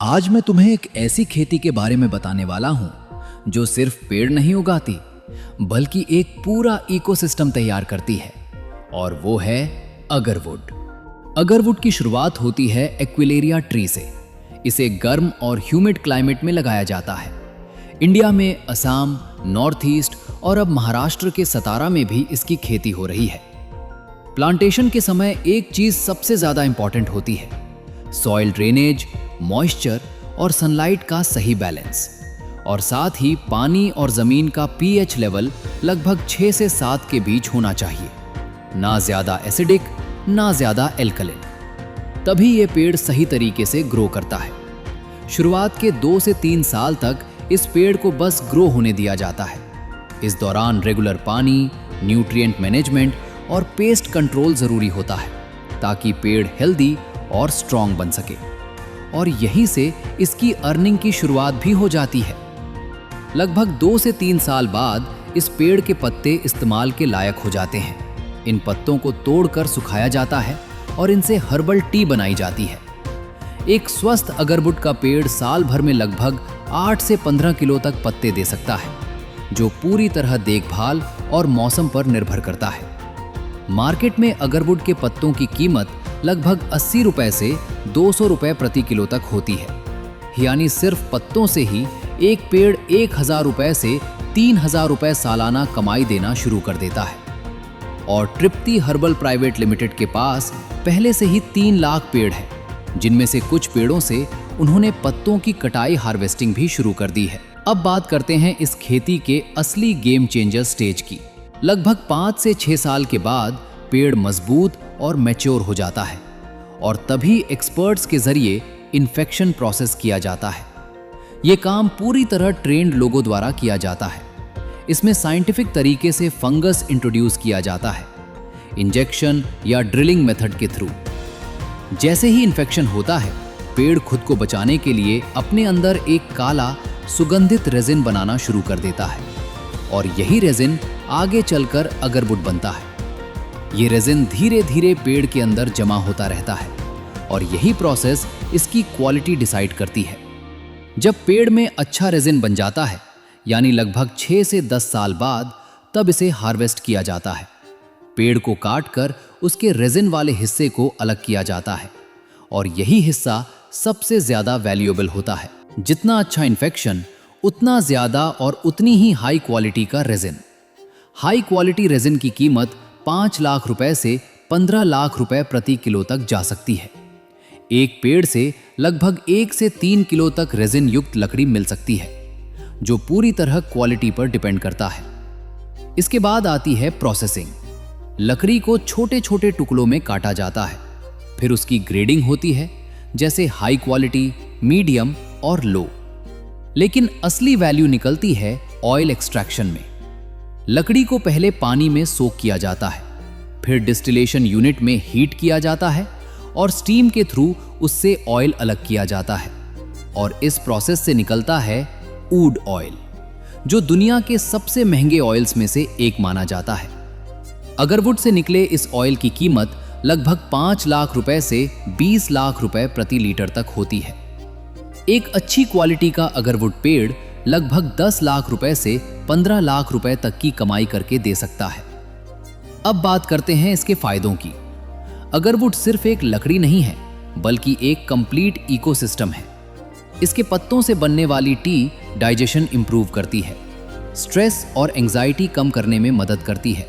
आज मैं तुम्हें एक ऐसी खेती के बारे में बताने वाला हूं जो सिर्फ पेड़ नहीं उगाती बल्कि एक पूरा इकोसिस्टम तैयार करती है, और वो है अगरवुड। अगरवुड की शुरुआत होती है एक्विलेरिया ट्री से। इसे गर्म और ह्यूमिड क्लाइमेट में लगाया जाता है। इंडिया में असम, नॉर्थ ईस्ट और अब महाराष्ट्र के सतारा में भी इसकी खेती हो रही है। प्लांटेशन के समय एक चीज सबसे ज्यादा इंपॉर्टेंट होती है, सॉइल ड्रेनेज, मॉइस्चर और सनलाइट का सही बैलेंस, और साथ ही पानी और जमीन का पीएच लेवल लगभग 6 से 7 के बीच होना चाहिए, ना ज्यादा एसिडिक ना ज्यादा एल्कलिन। तभी ये पेड़ सही तरीके से ग्रो करता है। शुरुआत के 2 से 3 साल तक इस पेड़ को बस ग्रो होने दिया जाता है। इस दौरान रेगुलर पानी, न्यूट्रिएंट मैनेजमेंट और पेस्ट कंट्रोल जरूरी होता है ताकि पेड़ हेल्दी और स्ट्रॉन्ग बन सके। और यहीं से इसकी अर्निंग की शुरुआत भी हो जाती है। लगभग 2 से 3 साल बाद इस पेड़ के पत्ते इस्तेमाल के लायक हो जाते हैं। इन पत्तों को तोड़कर सुखाया जाता है और इनसे हर्बल टी बनाई जाती है। एक स्वस्थ अगरवुड का पेड़ साल भर में लगभग 8 से 15 किलो तक पत्ते दे सकता है, जो पूरी तरह देखभाल और मौसम पर निर्भर करता है। मार्केट में अगरवुड के पत्तों की कीमत लगभग 80 रुपए से 200 रुपए प्रति किलो तक होती है। यानी सिर्फ पत्तों से ही एक पेड़ 1000 रुपए से 3000 रुपए सालाना कमाई देना शुरू कर देता है। और तृप्ति हर्बल प्राइवेट लिमिटेड के पास पहले से ही 3 लाख पेड़ है, जिनमें से कुछ पेड़ों से उन्होंने पत्तों की कटाई हार्वेस्टिंग भी शुरू कर दी है। अब बात करते हैं इस खेती के असली गेम चेंजर स्टेज की। लगभग 5 से 6 साल के बाद पेड़ मजबूत और मैच्योर हो जाता है, और तभी एक्सपर्ट्स के जरिए इन्फेक्शन प्रोसेस किया जाता है। ये काम पूरी तरह ट्रेंड लोगों द्वारा किया जाता है। इसमें साइंटिफिक तरीके से फंगस इंट्रोड्यूस किया जाता है, इंजेक्शन या ड्रिलिंग मेथड के थ्रू। जैसे ही इन्फेक्शन होता है, पेड़ खुद को बचाने के लिए अपने अंदर एक काला सुगंधित रेजिन बनाना शुरू कर देता है, और यही रेजिन आगे चलकर अगरवुड बनता है। ये रेजिन धीरे धीरे पेड़ के अंदर जमा होता रहता है, और यही प्रोसेस इसकी क्वालिटी डिसाइड करती है। जब पेड़ में अच्छा रेजिन बन जाता है, यानी लगभग 6 से 10 साल बाद, तब इसे हार्वेस्ट किया जाता है। पेड़ को काटकर उसके रेजिन वाले हिस्से को अलग किया जाता है, और यही हिस्सा सबसे ज्यादा वैल्यूएबल होता है। जितना अच्छा इन्फेक्शन, उतना ज्यादा और उतनी ही हाई क्वालिटी का रेजिन। हाई क्वालिटी रेजिन की कीमत 5 लाख रुपए से 15 लाख रुपए प्रति किलो तक जा सकती है। एक पेड़ से लगभग 1 से 3 किलो तक रेजिन युक्त लकड़ी मिल सकती है, जो पूरी तरह क्वालिटी पर डिपेंड करता है। इसके बाद आती है प्रोसेसिंग। लकड़ी को छोटे छोटे टुकड़ों में काटा जाता है, फिर उसकी ग्रेडिंग होती है, जैसे हाई क्वालिटी, मीडियम और लो। लेकिन असली वैल्यू निकलती है ऑयल एक्सट्रैक्शन में। लकड़ी को पहले पानी में सोक किया जाता है, फिर डिस्टिलेशन यूनिट में हीट किया जाता है, और स्टीम के थ्रू उससे ऑयल अलग किया जाता है। और इस प्रोसेस से निकलता है वुड ऑयल, जो दुनिया के सबसे महंगे ऑयल्स में से एक माना जाता है। अगरवुड से निकले इस ऑयल की कीमत लगभग 5 लाख रुपए से 20 लाख रुपए प्रति लीटर तक होती है। एक अच्छी क्वालिटी का अगरवुड पेड़ लगभग 10 लाख रुपए से 15 लाख रुपए तक की कमाई करके दे सकता है। अब बात करते हैं इसके फायदों की। अगरवुड सिर्फ एक लकड़ी नहीं है, बल्कि एक कंप्लीट इकोसिस्टम है। इसके पत्तों से बनने वाली टी डाइजेशन इंप्रूव करती है, स्ट्रेस और एंजाइटी कम करने में मदद करती है,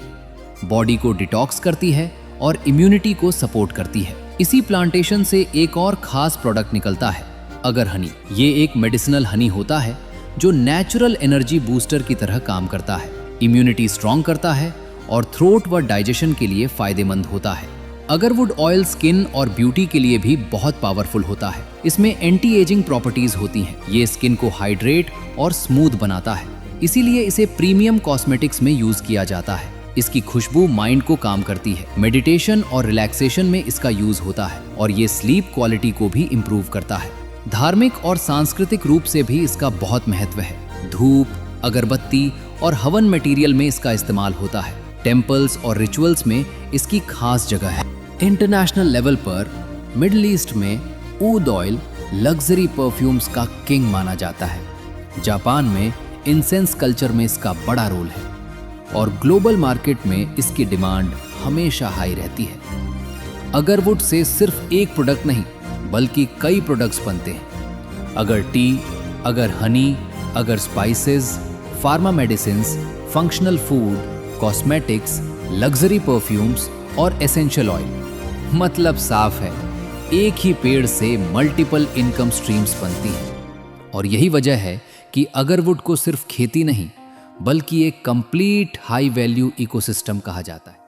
बॉडी को डिटॉक्स करती है और इम्यूनिटी को सपोर्ट करती है। इसी प्लांटेशन से एक और खास प्रोडक्ट निकलता है, अगर हनी। ये एक मेडिसिनल हनी होता है जो नेचुरल एनर्जी बूस्टर की तरह काम करता है, इम्यूनिटी स्ट्रॉन्ग करता है और थ्रोट व डाइजेशन के लिए फायदेमंद होता है। अगरवुड ऑयल स्किन और ब्यूटी के लिए भी बहुत पावरफुल होता है। इसमें एंटी एजिंग प्रॉपर्टीज होती हैं। ये स्किन को हाइड्रेट और स्मूथ बनाता है, इसीलिए इसे प्रीमियम कॉस्मेटिक्स में यूज किया जाता है। इसकी खुशबू माइंड को काम करती है। मेडिटेशन और रिलैक्सेशन में इसका यूज होता है, और ये स्लीप क्वालिटी को भी इम्प्रूव करता है। धार्मिक और सांस्कृतिक रूप से भी इसका बहुत महत्व है। धूप, अगरबत्ती और हवन मटेरियल में इसका इस्तेमाल होता है। टेम्पल्स और रिचुअल्स में इसकी खास जगह है। इंटरनेशनल लेवल पर मिडिल ईस्ट में ऊद ऑयल लग्जरी परफ्यूम्स का किंग माना जाता है। जापान में इंसेंस कल्चर में इसका बड़ा रोल है और ग्लोबल मार्केट में इसकी डिमांड हमेशा हाई रहती है। अगरवुड से सिर्फ एक प्रोडक्ट नहीं बल्कि कई प्रोडक्ट्स बनते हैं। अगर टी, अगर हनी, अगर spices, pharma medicines, functional food, cosmetics, luxury perfumes और एसेंशियल ऑयल। मतलब साफ है, एक ही पेड़ से मल्टीपल इनकम स्ट्रीम्स बनती हैं। और यही वजह है कि अगरवुड को सिर्फ खेती नहीं बल्कि एक कंप्लीट हाई वैल्यू इकोसिस्टम कहा जाता है।